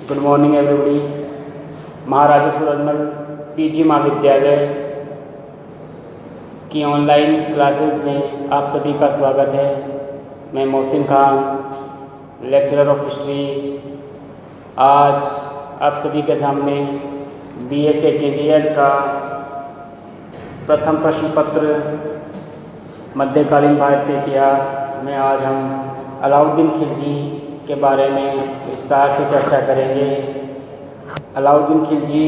Good morning everybody. Maharaja Surajmal PG महाविद्यालय की online classes में आप सभी का स्वागत है। मैं Mohsin Khan, lecturer of history, आज आप सभी के सामने बीए सेकेंड ईयर का प्रथम प्रश्न पत्र मध्यकालीन भारत के इतिहास में आज हम अलाउद्दीन खिलजी के बारे में विस्तार से चर्चा करेंगे। अलाउद्दीन खिलजी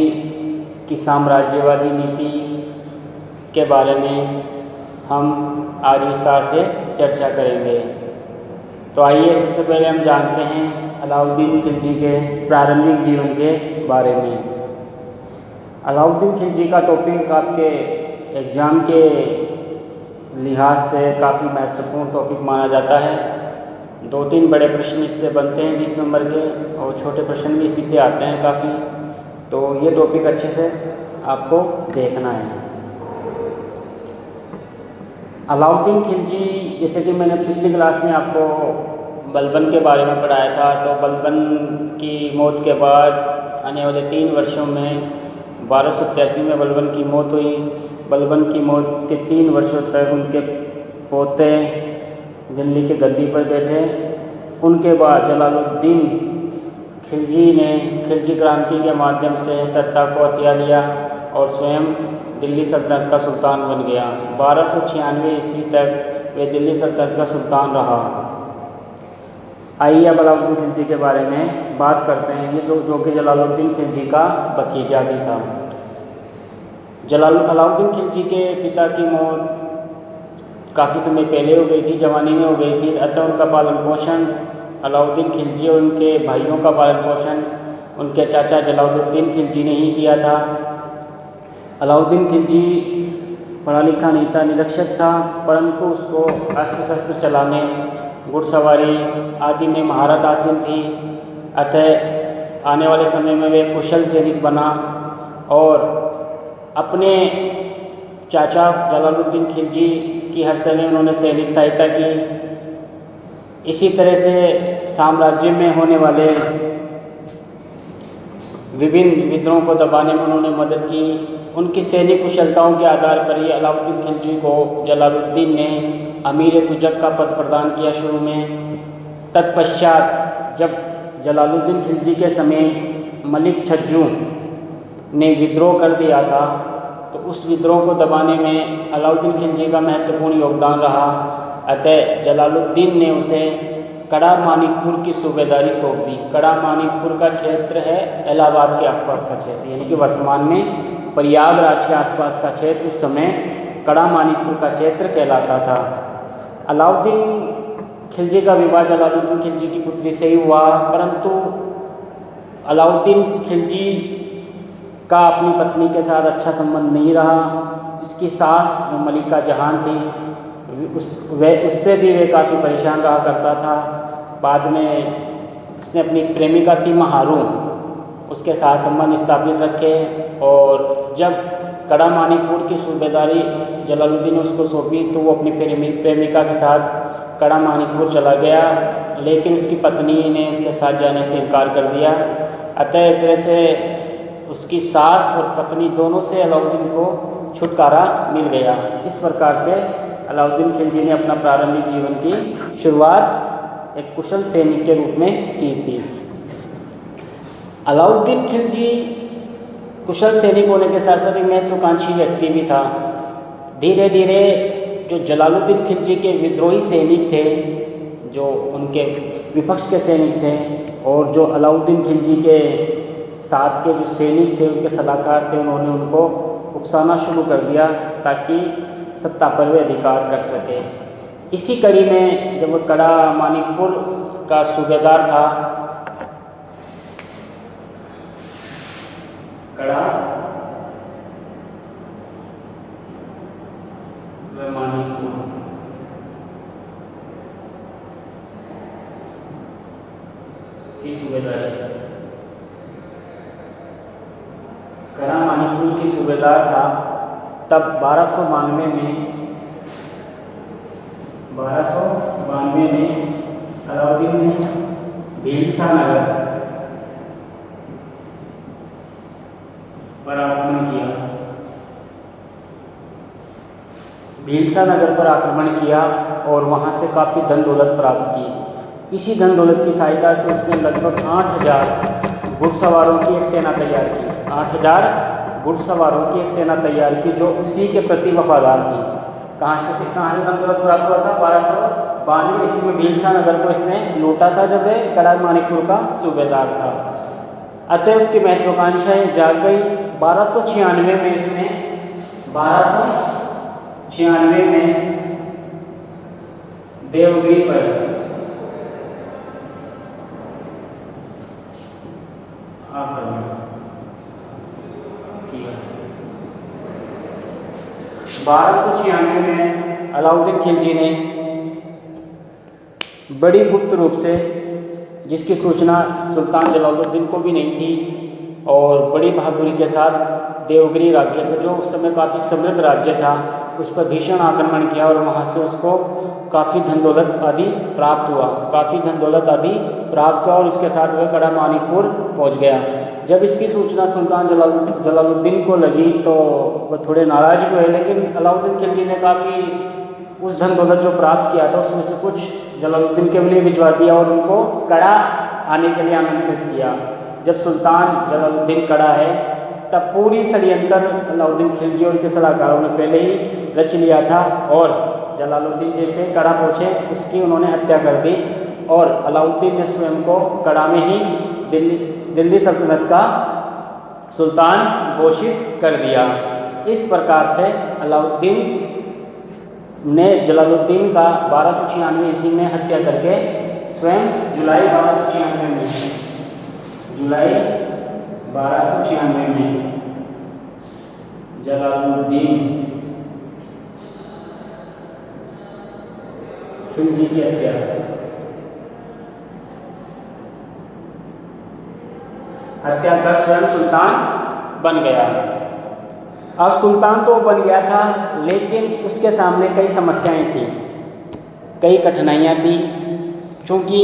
की साम्राज्यवादी नीति के बारे में हम आज विस्तार से चर्चा करेंगे। तो आइए सबसे पहले हम जानते हैं अलाउद्दीन खिलजी के प्रारंभिक जीवन के बारे में। अलाउद्दीन खिलजी का टॉपिक आपके एग्ज़ाम के लिहाज से काफ़ी महत्वपूर्ण टॉपिक माना जाता है। 2-3 बड़े प्रश्न इससे बनते हैं 20 नंबर के, और छोटे प्रश्न भी इसी से आते हैं काफ़ी। तो ये टॉपिक अच्छे से आपको देखना है। अलाउद्दीन खिलजी, जैसे कि मैंने पिछली क्लास में आपको बलबन के बारे में पढ़ाया था, तो बलबन की मौत के बाद आने वाले 3 वर्षों में 1287 में बलबन की मौत हुई। बलबन की मौत के 3 वर्षों तक उनके पोते दिल्ली के गद्दी पर बैठे। उनके बाद जलालुद्दीन खिलजी ने खिलजी क्रांति के माध्यम से सत्ता को हथिया लिया और स्वयं दिल्ली सल्तनत का सुल्तान बन गया। 1296 ईस्वी तक वे दिल्ली सल्तनत का सुल्तान रहा। आइए अब अलाउद्दीन खिलजी के बारे में बात करते हैं। ये जो कि जलालुद्दीन खिलजी का भतीजा भी था। अलाउद्दीन खिलजी के पिता की मौत काफ़ी समय पहले हो गई थी, जवानी में हो गई थी। अतः उनका पालन पोषण अलाउद्दीन खिलजी और उनके भाइयों का पालन पोषण उनके चाचा जलालुद्दीन खिलजी ने ही किया था। अलाउद्दीन खिलजी पढ़ा लिखा नहीं था, निरक्षर था, परंतु उसको अस्त्र शस्त्र चलाने, घुड़सवारी आदि में महारत हासिल थी। अतः आने वाले समय में वे कुशल सैनिक बना और अपने चाचा जलालुद्दीन खिलजी की हर समय उन्होंने सैनिक सहायता की। इसी तरह से साम्राज्य में होने वाले विभिन्न विद्रोहों को दबाने में उन्होंने मदद की। उनकी सैनिक कुशलताओं के आधार पर ही अलाउद्दीन खिलजी को जलालुद्दीन ने अमीर तुजक का पद प्रदान किया शुरू में। तत्पश्चात जब जलालुद्दीन खिलजी के समय मलिक छज्जू ने विद्रोह कर दिया था, तो उस विद्रोह को दबाने में अलाउद्दीन खिलजी का महत्वपूर्ण योगदान रहा। अतः जलालुद्दीन ने उसे कड़ा मानिकपुर की सूबेदारी सौंप दी। कड़ा मानिकपुर का क्षेत्र है इलाहाबाद के आसपास का क्षेत्र, यानी कि वर्तमान में प्रयागराज के आसपास का क्षेत्र उस समय कड़ा मानिकपुर का क्षेत्र कहलाता था। अलाउद्दीन खिलजी का विवाह जलालुद्दीन खिलजी की पुत्री से ही हुआ, परंतु अलाउद्दीन खिलजी का अपनी पत्नी के साथ अच्छा संबंध नहीं रहा। उसकी सास मलिका जहान थी, उससे भी वे काफ़ी परेशान रहा करता था। बाद में उसने अपनी प्रेमिका थी महारू, उसके साथ संबंध स्थापित रखे, और जब कड़ा मानिकपुर की सूबेदारी जलालुद्दीन ने उसको सौंपी तो वो अपनी प्रेमिका के साथ कड़ा मानिकपुर चला गया, लेकिन उसकी पत्नी ने उसके साथ जाने से इनकार कर दिया। अतः एक तरह से उसकी सास और पत्नी दोनों से अलाउद्दीन को छुटकारा मिल गया। इस प्रकार से अलाउद्दीन खिलजी ने अपना प्रारंभिक जीवन की शुरुआत एक कुशल सैनिक के रूप में की थी। अलाउद्दीन खिलजी कुशल सैनिक होने के साथ साथ एक महत्वाकांक्षी व्यक्ति भी था। धीरे धीरे जो जलालुद्दीन खिलजी के विद्रोही सैनिक थे, जो उनके विपक्ष के सैनिक थे, और जो अलाउद्दीन खिलजी के साथ के जो सैनिक थे, उनके सलाहकार थे, उन्होंने उनको उकसाना शुरू कर दिया ताकि सत्ता पर वे अधिकार कर सके। इसी कड़ी में जब कड़ा मानिकपुर का सूबेदार था, कड़ा मानिकपुर की सूबेदारी, कड़ा मानिकपुर की सूबेदार था, तब 1292 में अलाउद्दीन ने भीलसा नगर पर आक्रमण किया, भीलसा नगर पर आक्रमण किया और वहाँ से काफ़ी धन दौलत प्राप्त की। इसी धन दौलत की सहायता से उसने लगभग 8000 घुड़सवारों की एक सेना तैयार की। 8000 घुड़सवारों की एक सेना तैयार की जो उसी के प्रति वफादार थी। कहाँ से धन दौलत प्राप्त हुआ था? 1292 ईस्वी में भीलसा नगर को इसने लूटा था जब वह कड़ा मानिकपुर का सूबेदार था। अतः उसकी महत्वाकांक्षाएं जाग गई। 1296 में उसने 1296 में देवगिरी पर आक्रमण किया। 1296 में अलाउद्दीन खिलजी ने बड़ी गुप्त रूप से, जिसकी सूचना सुल्तान जलालुद्दीन को भी नहीं थी, और बड़ी बहादुरी के साथ देवगिरी राज्य पर, जो उस समय काफ़ी समृद्ध राज्य था, उस पर भीषण आक्रमण किया और वहाँ से उसको काफ़ी धन दौलत आदि प्राप्त हुआ और उसके साथ वह कड़ा मानिकपुर पहुँच गया। जब इसकी सूचना सुल्तान जलालुद्दीन को लगी तो वह थोड़े नाराज हुए, लेकिन अलाउद्दीन खिलजी ने काफ़ी उस धन दौलत जो प्राप्त किया था उसमें से कुछ जलालुद्दीन के लिए भिजवा दिया और उनको कड़ा आने के लिए आमंत्रित किया। जब सुल्तान जलालुद्दीन कड़ा है तब पूरी षड्यंत्र अलाउद्दीन खिलजी और उनके सलाहकारों ने पहले ही रच लिया था और जलालुद्दीन जैसे कड़ा पहुँचे उसकी उन्होंने हत्या कर दी और अलाउद्दीन ने स्वयं को कड़ा में ही दिल्ली सल्तनत का सुल्तान घोषित कर दिया। इस प्रकार से अलाउद्दीन ने जलालुद्दीन का 1296 ईस्वी में हत्या करके स्वयं जुलाई 1296 में जलालुद्दीन खिलजी की हत्या कर स्वयं सुल्तान बन गया। अब सुल्तान तो बन गया था, लेकिन उसके सामने कई समस्याएं थी, कई कठिनाइयां थी। क्योंकि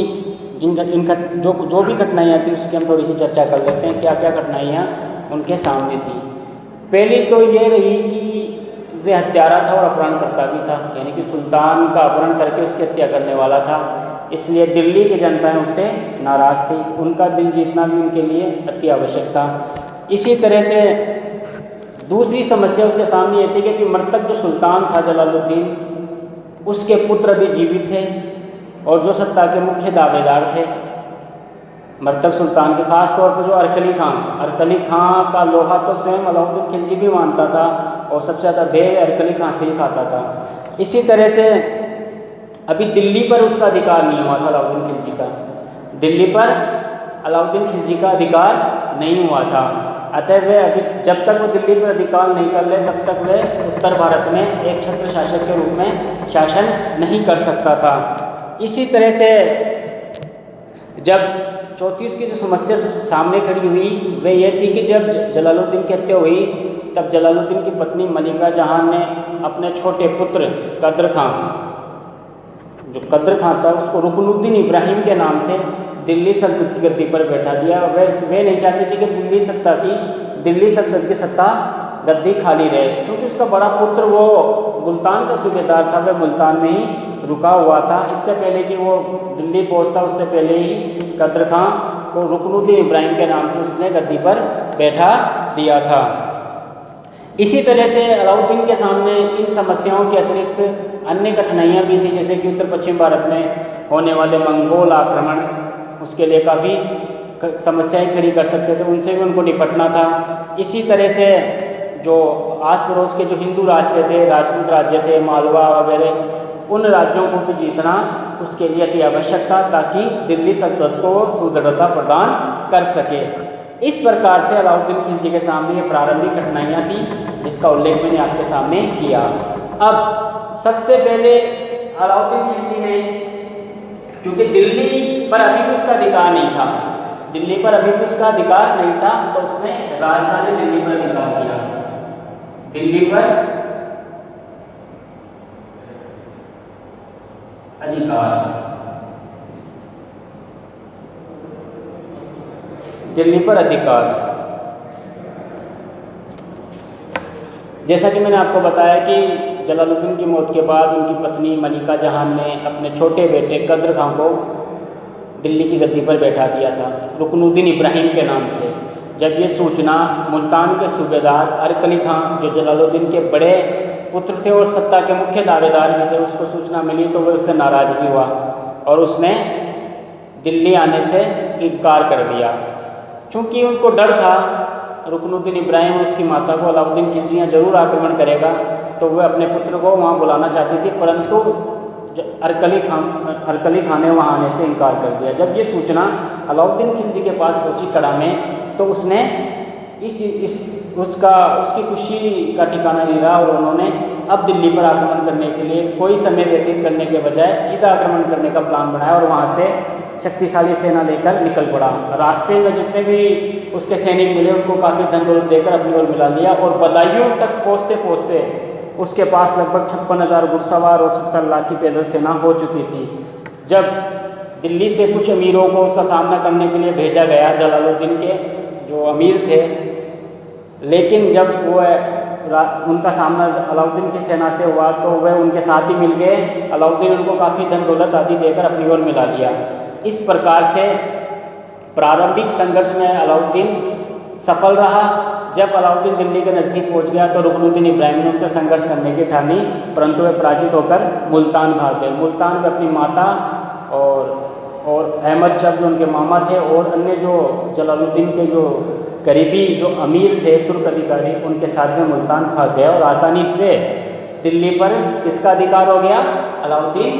इनका जो भी कठिनाइयां थी उसकी हम थोड़ी सी चर्चा कर लेते हैं, क्या क्या कठिनाइयां उनके सामने थी। पहली तो ये रही कि वे हत्यारा था और अपहरणकर्ता भी था, यानी कि सुल्तान का अपहरण करके उसकी हत्या करने वाला था। इसलिए दिल्ली की जनताएं उससे नाराज़ थी, उनका दिल जीतना भी उनके लिए अति आवश्यक था। इसी तरह से दूसरी समस्या उसके सामने ये थी कि मृतक जो सुल्तान था जलालुद्दीन, उसके पुत्र भी जीवित थे और जो सत्ता के मुख्य दावेदार थे मृतक सुल्तान के, खास तौर पर जो अरकली खां का लोहा तो स्वयं अलाउद्दीन खिलजी भी मानता था और सबसे ज़्यादा भेड़ अरकली खां से ही खाता था। इसी तरह से अभी दिल्ली पर उसका अधिकार नहीं हुआ था अलाउद्दीन खिलजी का, दिल्ली पर अलाउद्दीन खिलजी का अधिकार नहीं हुआ था। अतः वह अभी जब तक वो दिल्ली पर अधिकार नहीं कर ले तब तक वह उत्तर भारत में एक छत्र शासक के रूप में शासन नहीं कर सकता था। इसी तरह से जब चौथी उसकी जो समस्या सामने खड़ी हुई वह यह थी कि जब जलालुद्दीन की हत्या हुई तब जलालुद्दीन की पत्नी मलिका जहां ने अपने छोटे पुत्र कद्र खां था उसको रुकनुद्दीन इब्राहिम के नाम से दिल्ली सल्तनत की गद्दी पर बैठा दिया। वे नहीं चाहती थी कि दिल्ली सल्तनत की सत्ता गद्दी खाली रहे, क्योंकि उसका बड़ा पुत्र वो मुल्तान का सूबेदार था, वह मुल्तान में ही रुका हुआ था। इससे पहले कि वो दिल्ली पहुंचता उससे पहले ही कद्र खां को रुकनुद्दीन इब्राहिम के नाम से उसने गद्दी पर बैठा दिया था। इसी तरह से अलाउद्दीन के सामने इन समस्याओं के अतिरिक्त अन्य कठिनाइयाँ भी थी, जैसे कि उत्तर पश्चिम भारत में होने वाले मंगोल आक्रमण, उसके लिए काफ़ी समस्याएं खड़ी कर सकते थे, उनसे भी उनको निपटना था। इसी तरह से जो आस पड़ोस के जो हिंदू राज्य थे, राजपूत राज्य थे, मालवा वगैरह, उन राज्यों को भी जीतना उसके लिए अति आवश्यक था ताकि दिल्ली सल्तनत को सुदृढ़ता प्रदान कर सके। इस प्रकार से अलाउद्दीन खिलजी के सामने ये प्रारंभिक कठिनाइयाँ थी जिसका उल्लेख मैंने आपके सामने किया। अब सबसे पहले अलाउद्दीन खिलजी ने, क्योंकि दिल्ली पर अभी भी उसका अधिकार नहीं था, तो उसने राजधानी दिल्ली पर अधिकार किया। दिल्ली पर जैसा कि मैंने आपको बताया कि जलालुद्दीन की मौत के बाद उनकी पत्नी मलिका जहान ने अपने छोटे बेटे कद्र खां को दिल्ली की गद्दी पर बैठा दिया था रुकनुद्दीन इब्राहिम के नाम से। जब ये सूचना मुल्तान के सूबेदार अरकली खां, जो जलालुद्दीन के बड़े पुत्र थे और सत्ता के मुख्य दावेदार भी थे, उसको सूचना मिली तो वह उससे नाराज़ भी हुआ और उसने दिल्ली आने से इनकार कर दिया। चूँकि उनको डर था रुकनुद्दीन इब्राहिम और उसकी माता को अलाउद्दीन खिलजी यहाँ जरूर आक्रमण करेगा, तो वह अपने पुत्र को वहाँ बुलाना चाहती थी, परंतु अरकली खां ने वहाँ आने से इनकार कर दिया। जब ये सूचना अलाउद्दीन खिलजी के पास पहुँची कड़ा में, तो उसने उसकी खुशी का ठिकाना नहीं रहा और उन्होंने अब दिल्ली पर आक्रमण करने के लिए कोई समय व्यतीत करने के बजाय सीधा आक्रमण करने का प्लान बनाया और वहाँ से शक्तिशाली सेना लेकर निकल पड़ा। रास्ते में जितने भी उसके सैनिक मिले उनको काफ़ी धन दौलत देकर अपनी ओर मिला लिया और बदायूं तक पहुँचते पहुँचते उसके पास लगभग 56,000 घुड़सवार और 70 लाख की पैदल सेना हो चुकी थी। जब दिल्ली से कुछ अमीरों को उसका सामना करने के लिए भेजा गया, जलालुद्दीन के जो अमीर थे, लेकिन जब उनका सामना अलाउद्दीन की सेना से हुआ तो वह उनके साथ ही मिल गए। अलाउद्दीन उनको काफ़ी धन दौलत आदि देकर अपनी ओर मिला लिया। इस प्रकार से प्रारंभिक संघर्ष में अलाउद्दीन सफल रहा। जब अलाउद्दीन दिल्ली के नज़दीक पहुंच गया तो रुकनुद्दीन इब्राहिम ने उससे संघर्ष करने की ठानी, परंतु वे पराजित होकर मुल्तान भाग गए। मुल्तान में अपनी माता और अहमद शह जो उनके मामा थे और अन्य जो जलालुद्दीन के जो करीबी जो अमीर थे तुर्क अधिकारी, उनके साथ में मुल्तान भाग गया और आसानी से दिल्ली पर किसका अधिकार हो गया? अलाउद्दीन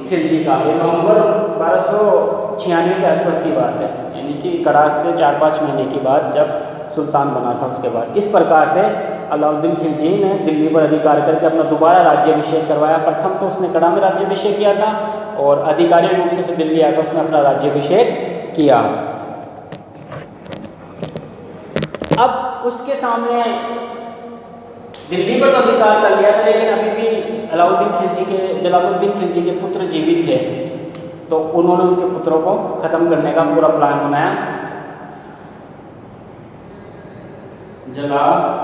खिलजी का। ये नवंबर 1296 के आसपास की बात है, यानी कि कड़ाक से 4-5 महीने की बाद जब सुल्तान बना था उसके बाद। इस प्रकार से अलाउद्दीन खिलजी ने दिल्ली पर अधिकार करके अपना दोबारा राज्याभिषेक करवाया। प्रथम तो उसने कड़ा में राज्याभिषेक किया था और आधिकारिक रूप से फिर दिल्ली आकर उसने अपना राज्याभिषेक किया। अब उसके सामने दिल्ली पर तो अधिकार कर लिया था, लेकिन अभी भी जलालुद्दीन खिलजी के पुत्र जीवित थे, तो उन्होंने उसके पुत्रों को खत्म करने का पूरा प्लान बनाया। जलालुद्दीन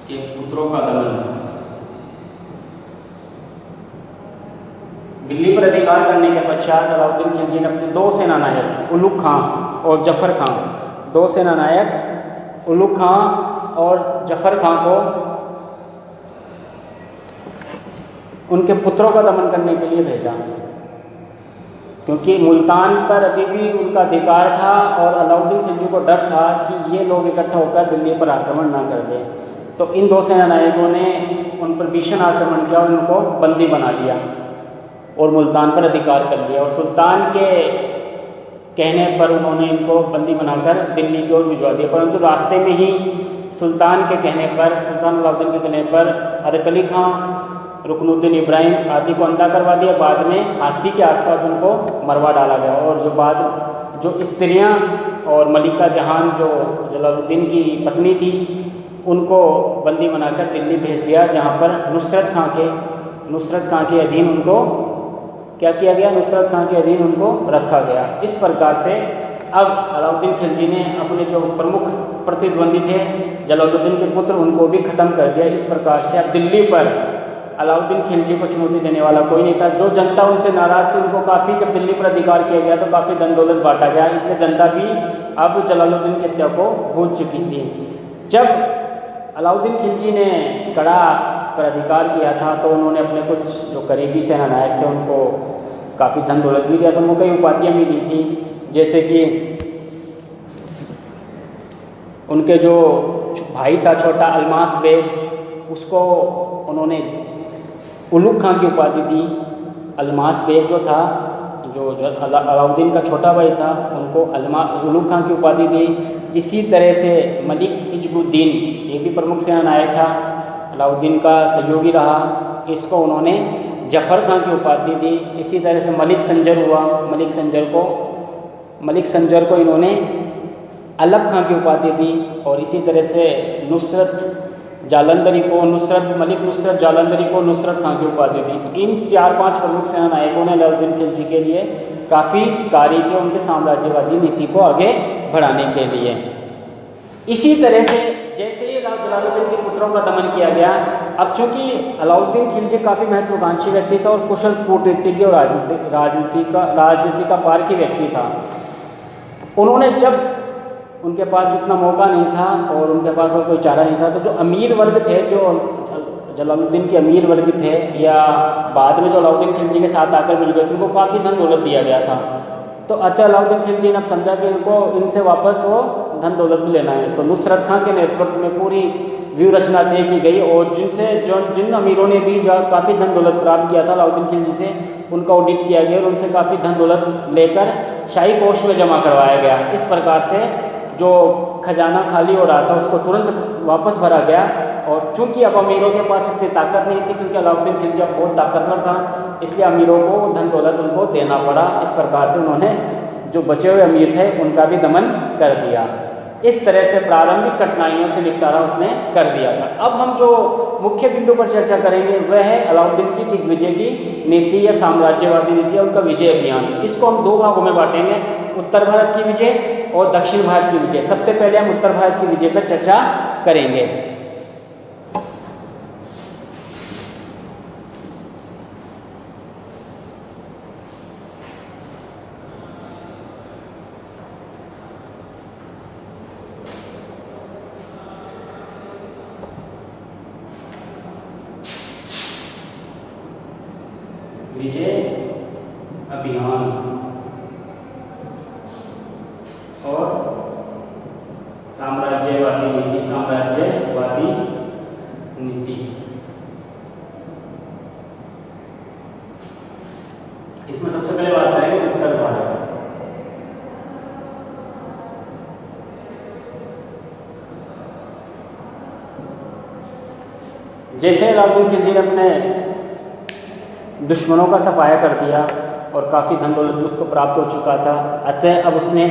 के पुत्रों का दमन। दिल्ली पर अधिकार करने के पश्चात अलाउद्दीन खिलजी ने अपने 2 सेनानायक उलुग खां और जफर खां, 2 सेनानायक उलुग खां और जफर खां को उनके पुत्रों का दमन करने के लिए भेजा, क्योंकि मुल्तान पर अभी भी उनका अधिकार था और अलाउद्दीन खिलजी को डर था कि ये लोग इकट्ठा होकर दिल्ली पर आक्रमण ना कर दें। तो इन 2 सेनानायकों ने उन पर भीषण आक्रमण किया और उनको बंदी बना लिया और मुल्तान पर अधिकार कर लिया। और सुल्तान के कहने पर उन्होंने इनको बंदी बनाकर दिल्ली की ओर भिजवा दिया, परंतु रास्ते में ही सुल्तान अलाउद्दीन के कहने पर अरकली खां, रुकनुद्दीन इब्राहिम आदि को अंधा करवा दिया। बाद में हासी के आसपास उनको मरवा डाला गया और जो स्त्रियां और मलिका जहान जो जलालुद्दीन की पत्नी थी, उनको बंदी बनाकर दिल्ली भेज दिया, जहां पर नुसरत खां के अधीन उनको क्या किया गया? नुसरत खां के अधीन उनको रखा गया। इस प्रकार से अब अलाउद्दीन खिलजी ने अपने जो प्रमुख प्रतिद्वंदी थे जलालुद्दीन के पुत्र, उनको भी खत्म कर दिया। इस प्रकार से अब दिल्ली पर अलाउद्दीन खिलजी को चुनौती देने वाला कोई नहीं था। जो जनता उनसे नाराज़ थी उनको काफ़ी, जब दिल्ली पर अधिकार किया गया तो काफ़ी धन दौलत बांटा गया, इसलिए जनता भी अब जलालुद्दीन के हत्या को भूल चुकी थी। जब अलाउद्दीन खिलजी ने कड़ा पर अधिकार किया था तो उन्होंने अपने कुछ जो करीबी सेनानायक थे उनको काफ़ी धन दौलत भी दिया, सबको कई उपाधियाँ भी दी थी, जैसे कि उनके जो भाई था छोटा अलमास बेग, उसको उन्होंने उलुग खां की उपाधि दी। अलमास बेग जो था, जो अलाउद्दीन का छोटा भाई था, उनको उलुग खां की उपाधि दी। इसी तरह से मलिक इजबुद्दीन, ये भी प्रमुख सेनानायक था, अलाउद्दीन का सहयोगी रहा, इसको उन्होंने जफर खां की उपाधि दी। इसी तरह से मलिक संजर हुआ, मलिक संजर को इन्होंने अलग खां की उपाधि दी। और इसी तरह से मलिक नुसरत जालंधरी को नुसरत खां की उपाधि दी। इन 4-5 प्रमुख सेनानायकों ने अलाउद्दीन खिलजी के लिए काफ़ी कार्य किए उनके साम्राज्यवादी नीति को आगे बढ़ाने के लिए। इसी तरह से जैसे ही जलालुद्दीन के पुत्रों का दमन किया गया, अब चूंकि अलाउद्दीन खिलजी काफ़ी महत्वाकांक्षी व्यक्ति था और कुशल कूटनीतिज्ञ और राजनीति का पारखी व्यक्ति था। उन्होंने जब उनके पास इतना मौका नहीं था और उनके पास और कोई चारा नहीं था, तो जो अमीर वर्ग थे, जो जलालुद्दीन के अमीर वर्ग थे या बाद में जो अलाउद्दीन खिलजी के साथ आकर मिल गए थे, उनको काफ़ी धन दौलत दिया गया था। तो अतः अलाउद्दीन खिलजी ने अब समझा कि इनसे वापस वो धन दौलत भी लेना है। तो नुसरत खां के नेतृत्व में पूरी व्यूह रचना तय की गई और जिन अमीरों ने भी जो काफ़ी धन दौलत प्राप्त किया था अलाउद्दीन खिलजी से, उनका ऑडिट किया गया और उनसे काफ़ी धन दौलत लेकर शाही कोष में जमा करवाया गया। इस प्रकार से जो खजाना खाली हो रहा था उसको तुरंत वापस भरा गया। और चूंकि अब अमीरों के पास इतनी ताकत नहीं थी, क्योंकि अलाउद्दीन खिलजी अब बहुत ताकतवर था, इसलिए अमीरों को धन दौलत उनको देना पड़ा। इस प्रकार से उन्होंने जो बचे हुए अमीर थे उनका भी दमन कर दिया। इस तरह से प्रारंभिक कठिनाइयों से निपटारा उसने कर दिया था। अब हम जो मुख्य बिंदु पर चर्चा करेंगे वह है अलाउद्दीन की दिग्विजय की नीति या साम्राज्यवादी नीति या उनका विजय अभियान। इसको हम दो भागों में बांटेंगे, उत्तर भारत की विजय और दक्षिण भारत की विजय। सबसे पहले हम उत्तर भारत की विजय पर चर्चा करेंगे। विजय अभियान और साम्राज्यवादी नीति। इसमें सबसे पहले बात करेंगे उत्तर भारत। जैसे अलाउद्दीन खिलजी ने अपने दुश्मनों का सफाया कर दिया और काफ़ी धन दौलत भी उसको प्राप्त हो चुका था, अतः अब उसने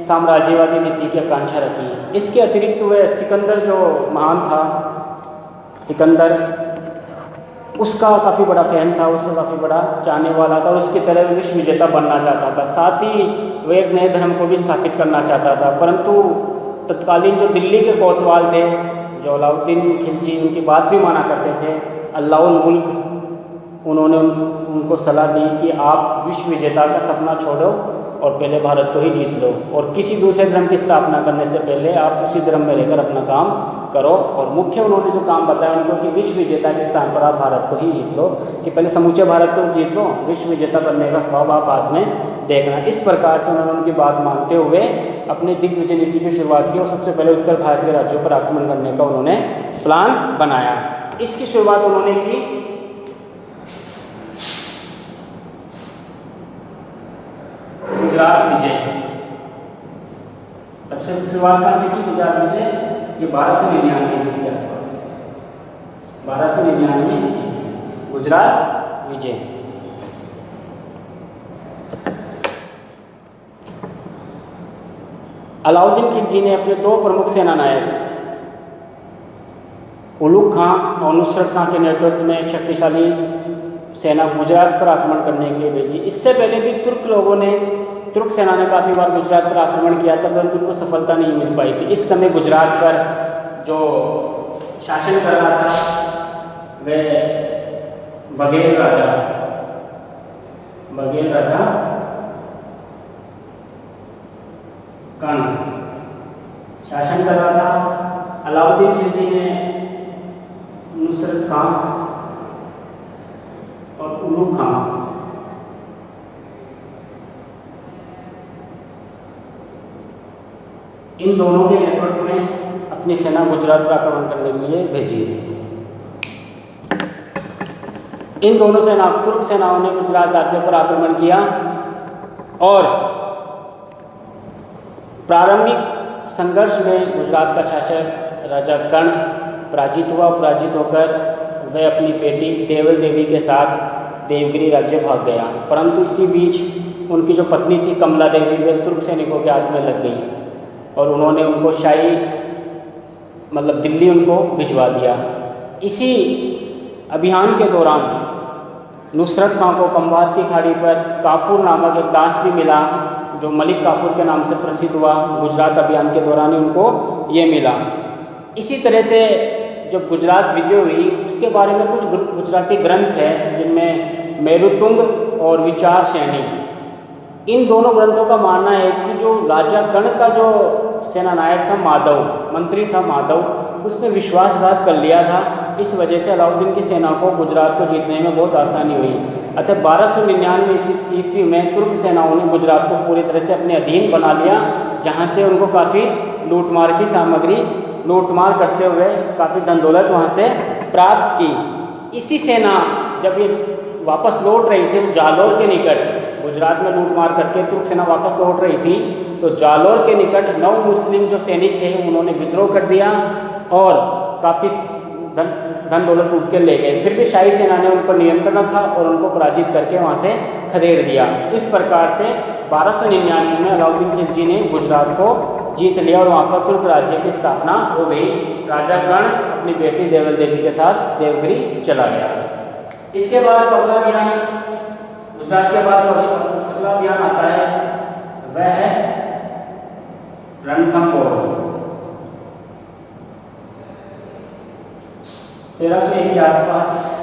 साम्राज्यवादी नीति की आकांक्षा रखी। इसके अतिरिक्त वह सिकंदर जो महान था, सिकंदर उसका काफ़ी बड़ा फैन था, उससे काफ़ी बड़ा चाहने वाला था और उसकी तरह विश्व विजेता बनना चाहता था। साथ ही वह एक नए धर्म को भी स्थापित करना चाहता था। परंतु तत्कालीन जो दिल्ली के कोतवाल थे, जो अलाउद्दीन खिलजी उनकी बात भी माना करते थे, अल्लाउल मुल्क, उन्होंने उनको सलाह दी कि आप विश्व विजेता का सपना छोड़ो और पहले भारत को ही जीत लो और किसी दूसरे धर्म की स्थापना करने से पहले आप उसी धर्म में रहकर अपना काम करो। और मुख्य उन्होंने जो काम बताया उनको कि विश्व विजेता के स्थान पर आप भारत को ही जीत लो, कि पहले समूचे भारत को जीत लो, विश्व विजेता बनने का ख्वाब आप बाद में देखना। इस प्रकार से उन्होंने उनकी बात मानते हुए अपनी दिग्विजय नीति की शुरुआत की और सबसे पहले उत्तर भारत के राज्यों पर आक्रमण करने का उन्होंने प्लान बनाया। इसकी शुरुआत उन्होंने की गुजरात विजय। सबसे शुरुआत कहाँ से की गुजरात विजय? ये 1299 ईस्वी के आसपास, 1299 ईस्वी गुजरात विजय। अलाउद्दीन खिलजी ने अपने दो प्रमुख सेना नायक उलुग खां और नुसरत खां के नेतृत्व में एक शक्तिशाली सेना गुजरात पर आक्रमण करने के लिए भेजी। इससे पहले भी तुर्क सेना ने काफ़ी बार गुजरात पर आक्रमण किया था, परंतु उनको सफलता नहीं मिल पाई थी। इस समय गुजरात पर जो शासन कर रहा था वह बघेल राजा कर्ण शासन कर रहा था। अलाउद्दीन खिलजी ने नुसरत खां और उलुग खां इन दोनों के नेतृत्व में अपनी सेना गुजरात पर आक्रमण करने के लिए भेजी। इन दोनों तुर्क सेनाओं ने गुजरात राज्य पर आक्रमण किया और प्रारंभिक संघर्ष में गुजरात का शासक राजा कर्ण पराजित हुआ। पराजित होकर वह अपनी बेटी देवल देवी के साथ देवगिरी राज्य भाग गया। परंतु इसी बीच उनकी जो पत्नी थी कमला देवी, वह तुर्क सैनिकों के हाथ में लग गई और उन्होंने उनको शाही दिल्ली उनको भिजवा दिया। इसी अभियान के दौरान नुसरत खां को खंभात की खाड़ी पर काफूर नामक एक दास भी मिला, जो मलिक काफूर के नाम से प्रसिद्ध हुआ, गुजरात अभियान के दौरान ही उनको ये मिला। इसी तरह से जब गुजरात विजय हुई उसके बारे में कुछ गुजराती ग्रंथ हैं जिनमें मेरुतुंग और विचार सैनी, इन दोनों ग्रंथों का मानना है कि जो राजा गण का जो सेनानायक था माधव, मंत्री था माधव, उसने विश्वासघात कर लिया था। इस वजह से अलाउद्दीन की सेना को गुजरात को जीतने में बहुत आसानी हुई। अतः 1299 ईस्वी में तुर्क सेनाओं ने गुजरात को पूरी तरह से अपने अधीन बना लिया, जहाँ से उनको काफ़ी लूटमार की सामग्री लूटमार करते हुए काफ़ी धन दौलत वहाँ से प्राप्त की। इसी सेना जब ये वापस लौट रही थी जालोर के निकट, गुजरात में लूटमार करके तुर्क सेना वापस लौट रही थी, तो जालोर के निकट 9 मुस्लिम जो सैनिक थे उन्होंने विद्रोह कर दिया और काफ़ी धन दौलत लूट के ले गए। फिर भी शाही सेना ने उन पर नियंत्रण रखा और उनको पराजित करके वहाँ से खदेड़ दिया। इस प्रकार से 1299 में अलाउद्दीन खिलजी ने गुजरात को जीत लिया और वहाँ पर तुर्क राज्य की स्थापना हो गई। राजा गण अपनी बेटी देवल देवी के साथ देवगिरी चला गया। इसके बाद अगला अभियान, गुजरात के बाद अगला अभियान आता है वह है रणथंभौर। 1301 के आसपास।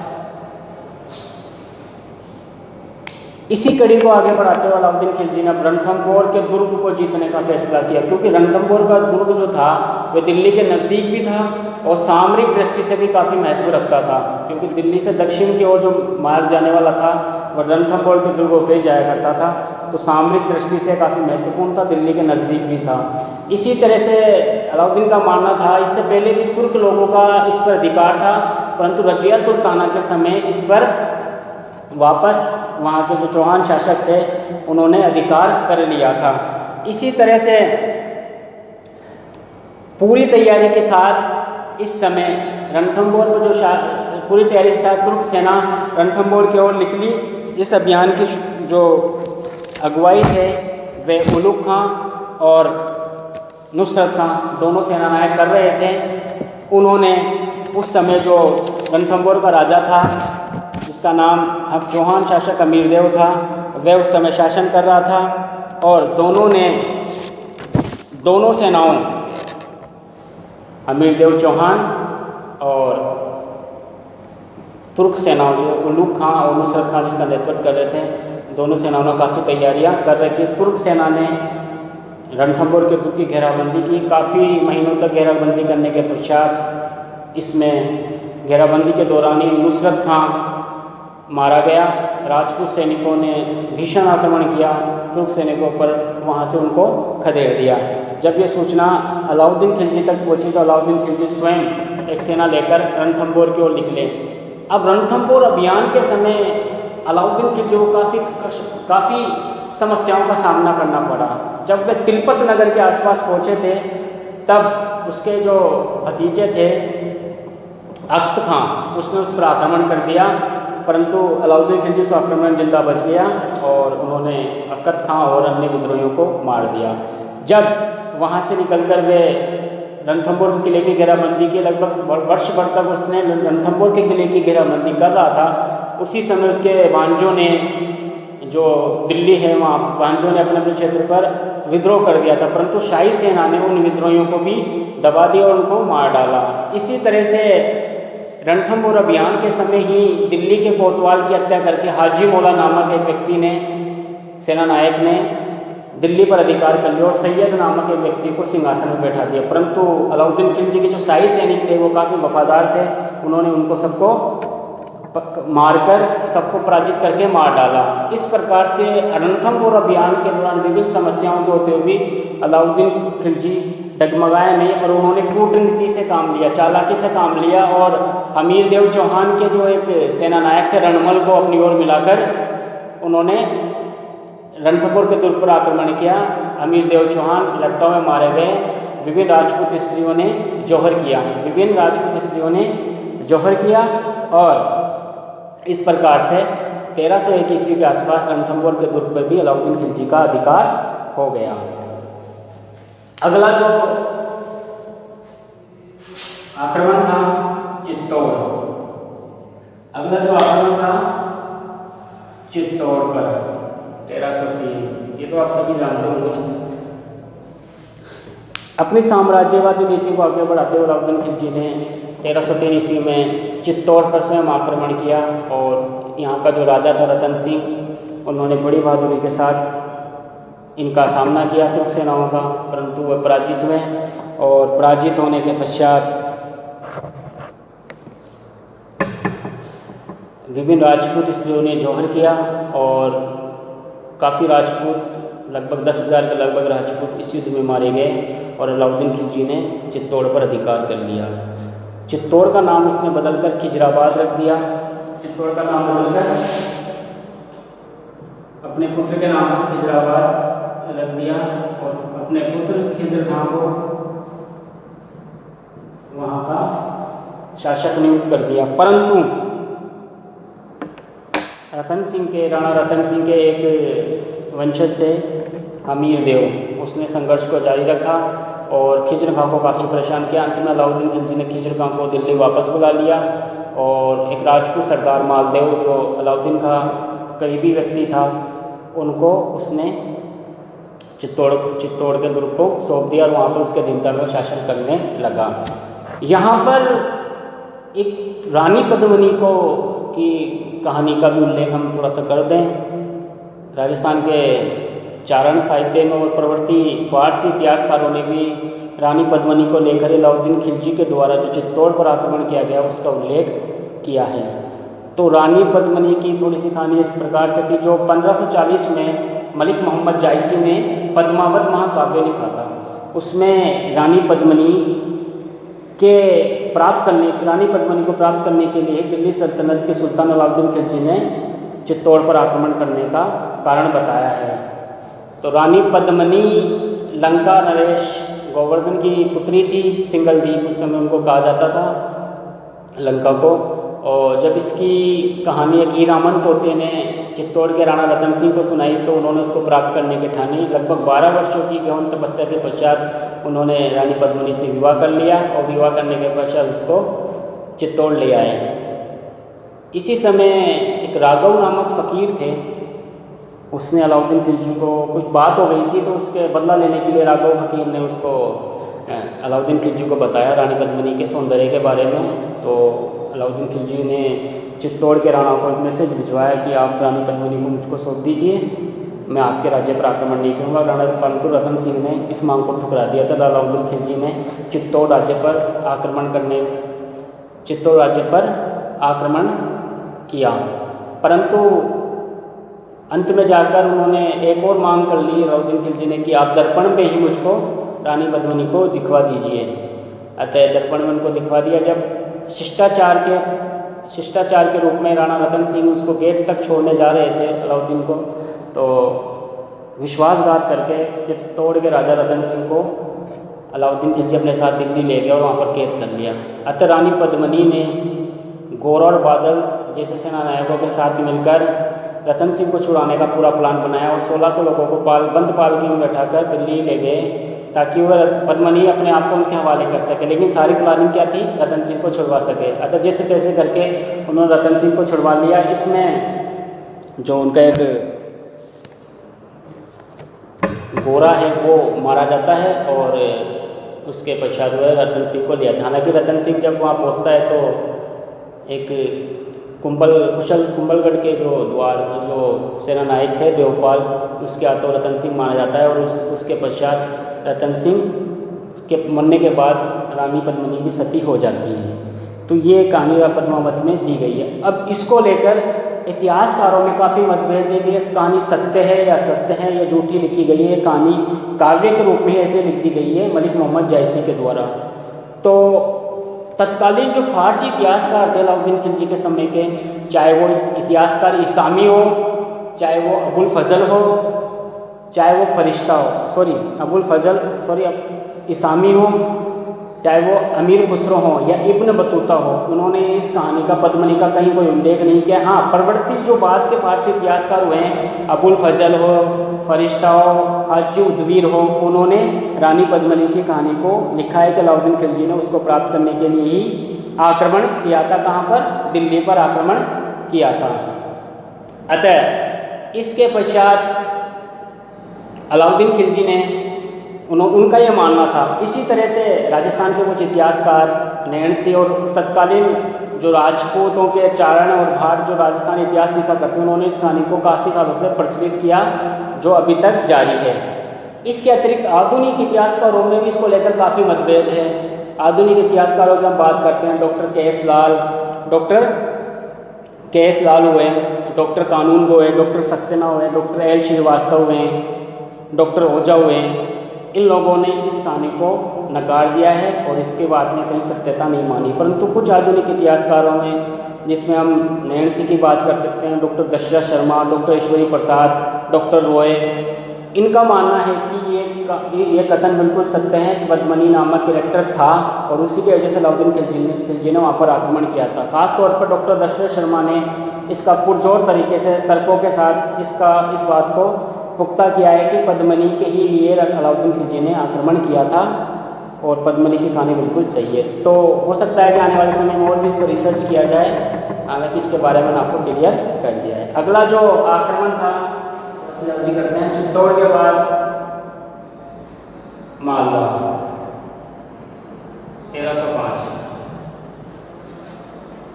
इसी कड़ी को आगे बढ़ाते हुए अलाउद्दीन खिलजी ने रणथंभौर के दुर्ग को जीतने का फैसला किया, क्योंकि रणथंभौर का दुर्ग जो था वह दिल्ली के नज़दीक भी था और सामरिक दृष्टि से भी काफ़ी महत्व रखता था, क्योंकि दिल्ली से दक्षिण की ओर जो मार्ग जाने वाला था वह रणथंभौर के दुर्ग होकर जाया करता था, तो सामरिक दृष्टि से काफ़ी महत्वपूर्ण था, दिल्ली के नज़दीक भी था। इसी तरह से अलाउद्दीन का मानना था, इससे पहले भी तुर्क लोगों का इस पर अधिकार था, परंतु रजिया सुल्ताना के समय इस पर वापस वहाँ के जो चौहान शासक थे उन्होंने अधिकार कर लिया था। इसी तरह से पूरी तैयारी के साथ इस समय रणथंभौर पर जो पूरी तैयारी के साथ तुर्क सेना रणथंभौर की ओर निकली। इस अभियान की जो अगुवाई थे वे उलुग खां और नुसरत खां दोनों सेनानायक कर रहे थे। उन्होंने उस समय जो रणथंभौर का राजा था जिसका नाम अब चौहान शासक अमीरदेव था, वह उस समय शासन कर रहा था और दोनों सेनाओं अमीरदेव चौहान और तुर्क सेनाओं जो उलुग खां और नुसरत खां जिसका नेतृत्व कर रहे थे, दोनों सेनाओं ने काफ़ी तैयारियां कर रखी। तुर्क सेना ने रणथंभौर के दुर्ग की घेराबंदी की। काफ़ी महीनों तक घेराबंदी करने के पश्चात इसमें घेराबंदी के दौरान ही नुसरत खां मारा गया। राजपूत सैनिकों ने भीषण आक्रमण किया तुर्क सैनिकों पर, वहाँ से उनको खदेड़ दिया। जब ये सूचना अलाउद्दीन खिलजी तक पहुँची तो अलाउद्दीन खिलजी स्वयं एक सेना लेकर रणथंभौर की ओर निकले। अब रणथंभौर अभियान के समय अलाउद्दीन खिलजी को काफ़ी समस्याओं का सामना करना पड़ा। जब वे तिलपत नगर के आसपास पहुँचे थे तब उसके जो भतीजे थे अख्त खां, उसने उस पर आक्रमण कर दिया, परंतु अलाउद्दीन खिलजी से आक्रमण जिंदा बच गया और उन्होंने अख्त खां और अन्य विद्रोहियों को मार दिया। जब वहाँ से निकलकर वे रणथंभौर के किले की घेराबंदी की लगभग वर्ष भर तक उसने रणथंभौर के किले की घेराबंदी कर रहा था, उसी समय उसके भांजों ने जो दिल्ली है वहाँ भांजों ने अपने क्षेत्र पर विद्रोह कर दिया था, परंतु शाही सेना ने उन विद्रोहियों को भी दबा दिया और उनको मार डाला। इसी तरह से रणथंभौर अभियान के समय ही दिल्ली के कोतवाल की हत्या करके हाजी मौला नामक एक व्यक्ति ने, सेनानायक ने दिल्ली पर अधिकार कर लिया और सैयद नामक एक व्यक्ति को सिंहासन में बैठा दिया। परंतु अलाउद्दीन खिलजी के जो शाही सैनिक थे वो काफ़ी वफादार थे, उन्होंने उनको सबको मारकर सबको पराजित करके मार डाला। इस प्रकार से रणथंभौर अभियान के दौरान विभिन्न समस्याओं के होते हुए भी अलाउद्दीन खिलजी डगमगाए नहीं और उन्होंने कूटनीति से काम लिया, चालाकी से काम लिया और अमीरदेव चौहान के जो एक सेनानायक थे रणमल को अपनी ओर मिलाकर उन्होंने रणथंभौर के दुर्ग पर आक्रमण किया। अमीरदेव चौहान लड़ता हुए मारे गए। विभिन्न राजपूत स्त्रियों ने जौहर किया और इस प्रकार से 1301 ईस्वी के आसपास रणथंभौर के दुर्ग पर भी अलाउद्दीन खिलजी का अधिकार हो गया। अगला जो आक्रमण था चित्तौड़। अगला जो आक्रमण था चित्तौड़ पर 1303 ये तो आप सभी जानते होंगे। अपनी साम्राज्यवादी नीति को आगे बढ़ाते हुए अलाउद्दीन खिलजी ने 1303 ईस्वी में चित्तौड़ पर स्वयं आक्रमण किया और यहाँ का जो राजा था रतन सिंह, उन्होंने बड़ी बहादुरी के साथ इनका सामना किया तुर्क सेनाओं का, परंतु वह पराजित हुए और पराजित होने के पश्चात विभिन्न राजपूत स्त्रियों ने जौहर किया और काफ़ी राजपूत, लगभग 10,000 के लगभग राजपूत इस युद्ध में मारे गए और अलाउद्दीन खिलजी ने चित्तौड़ पर अधिकार कर लिया। चित्तौड़ का नाम उसने बदलकर खिजराबाद रख दिया। चित्तौड़ का नाम बदलकर अपने पुत्र के नाम पर खिजराबाद रख दिया और अपने पुत्र खिजर खां को वहाँ का शासक नियुक्त कर दिया। परंतु राणा रतन सिंह के एक वंशज थे हमीर देव, उसने संघर्ष को जारी रखा और खिजर खां को काफ़ी परेशान किया। अंत में अलाउद्दीन खिलजी ने खिजर खां को दिल्ली वापस बुला लिया और एक राजपूत सरदार मालदेव, जो अलाउद्दीन का करीबी व्यक्ति था, उनको उसने चित्तौड़ के दुर्ग को सौंप दिया और वहाँ पर उसके दिन तक शासन करने लगा। यहाँ पर एक रानी पद्मिनी को की कहानी का भी उल्लेख हम थोड़ा सा कर दें। राजस्थान के चारण साहित्य में और प्रवृत्ति फारसी इतिहासकारों ने भी रानी पद्मिनी को लेकर अलाउद्दीन खिलजी के द्वारा जो चित्तौड़ पर आक्रमण किया गया उसका उल्लेख किया है। तो रानी पद्मिनी की थोड़ी सी कहानी इस प्रकार से थी, जो 1540 में मलिक मोहम्मद जायसी ने पद्मावत महाकाव्य लिखा था। उसमें रानी पद्मिनी को प्राप्त करने के लिए दिल्ली सल्तनत के सुल्तान अलाउद्दीन खिलजी ने चित्तौड़ पर आक्रमण करने का कारण बताया है। तो रानी पद्मिनी लंका नरेश गोवर्धन की पुत्री थी, सिंगलदीप उस समय उनको कहा जाता था, लंका को। और जब इसकी कहानी हीरामन तोते ने चित्तौड़ के राणा रतन सिंह को सुनाई तो उन्होंने उसको प्राप्त करने की ठानी। लगभग 12 वर्षों की गहन तपस्या के पश्चात उन्होंने रानी पद्मिनी से विवाह कर लिया और विवाह करने के पश्चात उसको चित्तौड़ ले आए। इसी समय एक राघव नामक फ़कीर थे, उसने अलाउद्दीन खिलजी को कुछ बात हो गई थी तो उसके बदला लेने के लिए राघव फ़कीर ने उसको अलाउद्दीन खिलजी को बताया रानी पद्मिनी के सौंदर्य के बारे में। तो अलाउद्दीन खिलजी ने चित्तौड़ के राणा को एक मैसेज भिजवाया कि आप रानी पद्मिनी को मुझको सौंप दीजिए, मैं आपके राज्य पर आक्रमण नहीं करूँगा। परंतु रतन सिंह ने इस मांग को ठुकरा दिया था। अलाउद्दीन खिलजी ने चित्तौड़ राज्य पर आक्रमण किया, परंतु अंत में जाकर उन्होंने एक और मांग कर ली अलाउद्दीन खिलजी ने कि आप दर्पण में ही मुझको रानी पद्मिनी को दिखवा दीजिए। अतः दर्पण में उनको दिखवा दिया। जब शिष्टाचार के रूप में राणा रतन सिंह उसको गेट तक छोड़ने जा रहे थे अलाउद्दीन को, तो विश्वासघात करके चित्तौड़ के राजा रतन सिंह को अलाउद्दीन खिलजी अपने साथ दिल्ली ले गया और वहाँ पर कैद कर लिया। अतः रानी पद्मिनी ने गोरा और बादल जैसे सेनानायकों के साथ मिलकर रतन सिंह को छुड़ाने का पूरा प्लान बनाया और 1600 लोगों को बंद पालकी में बैठाकर दिल्ली ले गए ताकि वह पद्मिनी अपने आप को उनके हवाले कर सके। लेकिन सारी प्लानिंग क्या थी? रतन सिंह को छुड़वा सके। अतः जैसे तैसे करके उन्होंने रतन सिंह को छुड़वा लिया। इसमें जो उनका एक गोरा है वो मारा जाता है और उसके पश्चात वह रतन सिंह को लिया था। हालांकि रतन सिंह जब वहाँ पहुँचता है तो एक कुंभलगढ़ के जो सेनानायक थे देवपाल, उसके हाथों रतन सिंह मारा जाता है और उसके पश्चात रतन सिंह के मरने के बाद रानी पद्मिनी की सती हो जाती है। तो ये कहानी पद्मावत में दी गई है। अब इसको लेकर इतिहासकारों में काफ़ी मतभेद है कि ये कहानी सत्य है या असत्य है या झूठी लिखी गई है। कहानी काव्य के रूप में ऐसे लिख दी गई है मलिक मोहम्मद जायसी के द्वारा। तो तत्कालीन जो फारसी इतिहासकार थे अलाउद्दीन खिलजी के समय के, चाहे वो इतिहासकार इसामी हो, चाहे वो अबुल फजल हो, चाहे वो फरिश्ता हो, इसामी हो, चाहे वो अमीर खुसरो हो या इब्न बतूता हो, उन्होंने इस कहानी का पद्मिनी का कहीं कोई उल्लेख नहीं किया। हाँ, परवर्ती जो बाद के फारसी इतिहासकार हुए हैं, अबुल फजल हो, फरिश्ता हो, हाजी उद्दवीर हो, उन्होंने रानी पद्मिनी की कहानी को लिखा है कि अलाउद्दीन खिलजी ने उसको प्राप्त करने के लिए ही आक्रमण किया था। कहाँ पर? दिल्ली पर आक्रमण किया था। अतः इसके पश्चात अलाउद्दीन खिलजी ने उनका ये मानना था। इसी तरह से राजस्थान के कुछ इतिहासकार नैण सिंह और तत्कालीन जो राजपूतों के चारण और भाट जो राजस्थानी इतिहास लिखा करते हैं, उन्होंने इस कहानी को काफ़ी सालों से प्रचलित किया, जो अभी तक जारी है। इसके अतिरिक्त आधुनिक इतिहासकारों में भी इसको लेकर काफ़ी मतभेद है। आधुनिक इतिहासकारों की हम बात करते हैं, डॉक्टर के एस लाल हुए, डॉक्टर कानून हुए, डॉक्टर सक्सेना हुए, डॉक्टर एल श्रीवास्तव हुए, डॉक्टर ओझा हुए। इन लोगों ने इस कहानी को नकार दिया है और इसके बाद में कहीं सत्यता नहीं मानी। परंतु कुछ आधुनिक इतिहासकारों में, जिसमें हम नैण सिंह की बात कर सकते हैं, doctor Dasharath Sharma, doctor Ishwari Prasad, doctor Roy, इनका मानना है कि ये कथन बिल्कुल सत्य है कि पद्मनी नामक कैरेक्टर था और उसी की वजह से अलाउद्दीन खिलजी ने वहाँ पर आक्रमण किया था। खासतौर पर डॉक्टर दशरथ शर्मा ने इसका पुरजोर तरीके से तर्कों के साथ इस बात को पुख्ता किया है कि पद्मनी के ही लिए अलाउद्दीन खिलजी ने आक्रमण किया था और पद्मनी की कहानी बिल्कुल सही है। तो हो सकता है कि आने वाले समय में और भी इसको रिसर्च किया जाए, हालांकि इसके बारे में आपको क्लियर कर दिया है। अगला जो आक्रमण था जल्दी करते हैं। चित्तौड़ के बाद मालवा 1305।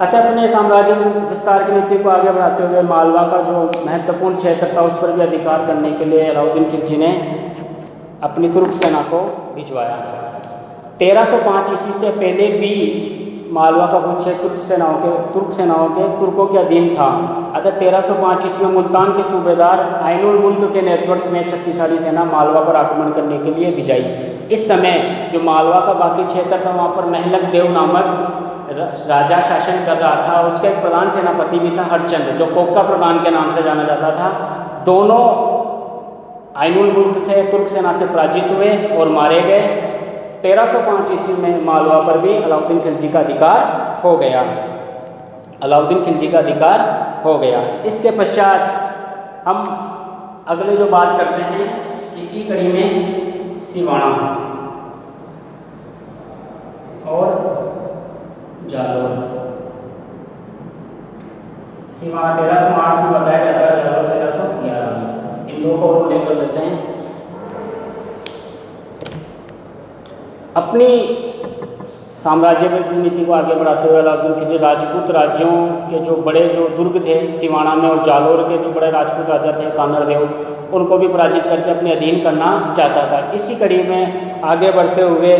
अतः अपने साम्राज्य विस्तार की नीति को आगे बढ़ाते हुए मालवा का जो महत्वपूर्ण क्षेत्र था उस पर भी अधिकार करने के लिए अलाउद्दीन खिलजी ने अपनी तुर्क सेना को भिजवाया। 1305 ईस्वी से पहले भी मालवा का कुछ क्षेत्र तुर्कों के अधीन था। अतः 1305 ईस्वी में मुल्तान के सूबेदार आइनुल मुल्क के नेतृत्व में एक शक्तिशाली सेना मालवा पर आक्रमण करने के लिए भिजाई। इस समय जो मालवा का बाकी क्षेत्र था वहाँ पर महलक देव नामक राजा शासन कर रहा था और उसका एक प्रधान सेनापति भी था हरचंद, जो कोक्का प्रधान के नाम से जाना जाता था। दोनों आइनुल मुल्क से तुर्क सेना से पराजित हुए और मारे गए। 1305 ईस्वी में मालवा पर भी अलाउद्दीन खिलजी का अधिकार हो गया। इसके पश्चात हम अगले जो बात करते हैं इसी कड़ी में सिवाना और जालोर। सिवाना 1308 में बताया जाता है, जालोर 1311 में। इन दो को उल्लेख कर लेते हैं। अपनी साम्राज्य की नीति को आगे बढ़ाते हुए अलाउद्दीन खिलजी राजपूत राज्यों के जो दुर्ग थे सिवाना में और जालोर के जो बड़े राजपूत राजा थे कान्हड़ देव, उनको भी पराजित करके अपने अधीन करना चाहता था। इसी कड़ी में आगे बढ़ते हुए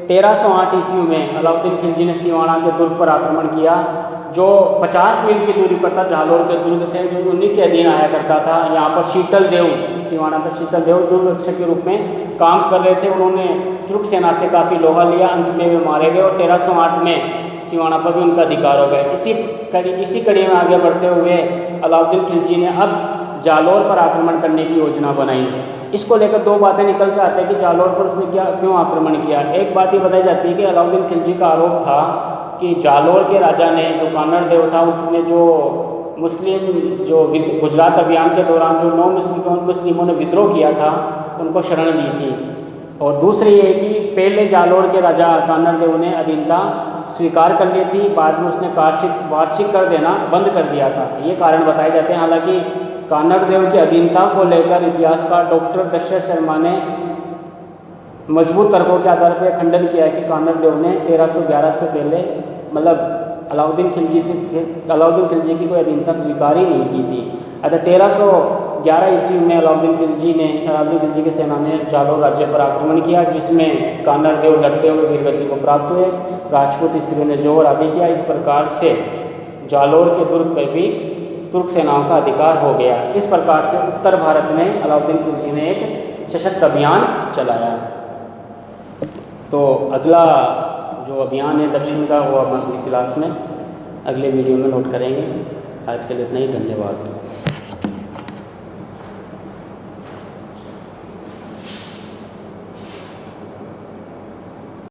1308 ईस्वी में अलाउद्दीन खिलजी ने सिवाना के दुर्ग पर आक्रमण किया, जो 50 मील की दूरी पर था जालोर के दुर्ग से, जो उन्हीं के अधीन आया करता था। यहाँ पर शीतल देव, सिवाना पर शीतल देव दुर्ग रक्षक के रूप में काम कर रहे थे। उन्होंने तुर्क सेना से काफ़ी लोहा लिया, अंत में वे मारे गए और 1308 में सिवाना पर भी उनका अधिकार हो गया। इसी कड़ी में आगे बढ़ते हुए अलाउद्दीन खिलजी ने अब जालोर पर आक्रमण करने की योजना बनाई। इसको लेकर दो बातें निकल के आते हैं कि जालोर पर उसने क्यों आक्रमण किया। एक बात ये बताई जाती है कि अलाउद्दीन खिलजी का आरोप था कि जालोर के राजा ने, जो कान्हड़ देव था, उसने जो गुजरात अभियान के दौरान जो 9 मुस्लिमों ने विद्रोह किया था उनको शरण दी थी। और दूसरी ये कि पहले जालोर के राजा कान्हड़ देव ने अधीनता स्वीकार कर ली थी, बाद में उसने वार्षिक कर देना बंद कर दिया था। ये कारण बताए जाते हैं। हालांकि कान्हड़ देव की अधीनता को लेकर इतिहासकार डॉक्टर दशरथ शर्मा ने मजबूत तर्कों के आधार पर खंडन किया है कि कान्हड़ देव ने 1311 से पहले, मतलब अलाउद्दीन खिलजी की कोई अधीनता स्वीकार ही नहीं की थी। अतः 1311 ईस्वी में अलाउद्दीन खिलजी की सेना ने जालोर राज्य पर आक्रमण किया, जिसमें कान्हड़ देव लड़ते हुए वीरगति को प्राप्त हुए। राजपूत स्त्रियों ने जोर आदि किया। इस प्रकार से जालोर के दुर्ग पर भी तुर्क सेनाओं का अधिकार हो गया। इस प्रकार से उत्तर भारत में अलाउद्दीन खिलजी ने एक सशक्त अभियान चलाया। तो अगला जो अभियान है दक्षिण का, वो हम अगली क्लास में अगले वीडियो में नोट करेंगे। आज के लिए इतना ही, धन्यवाद।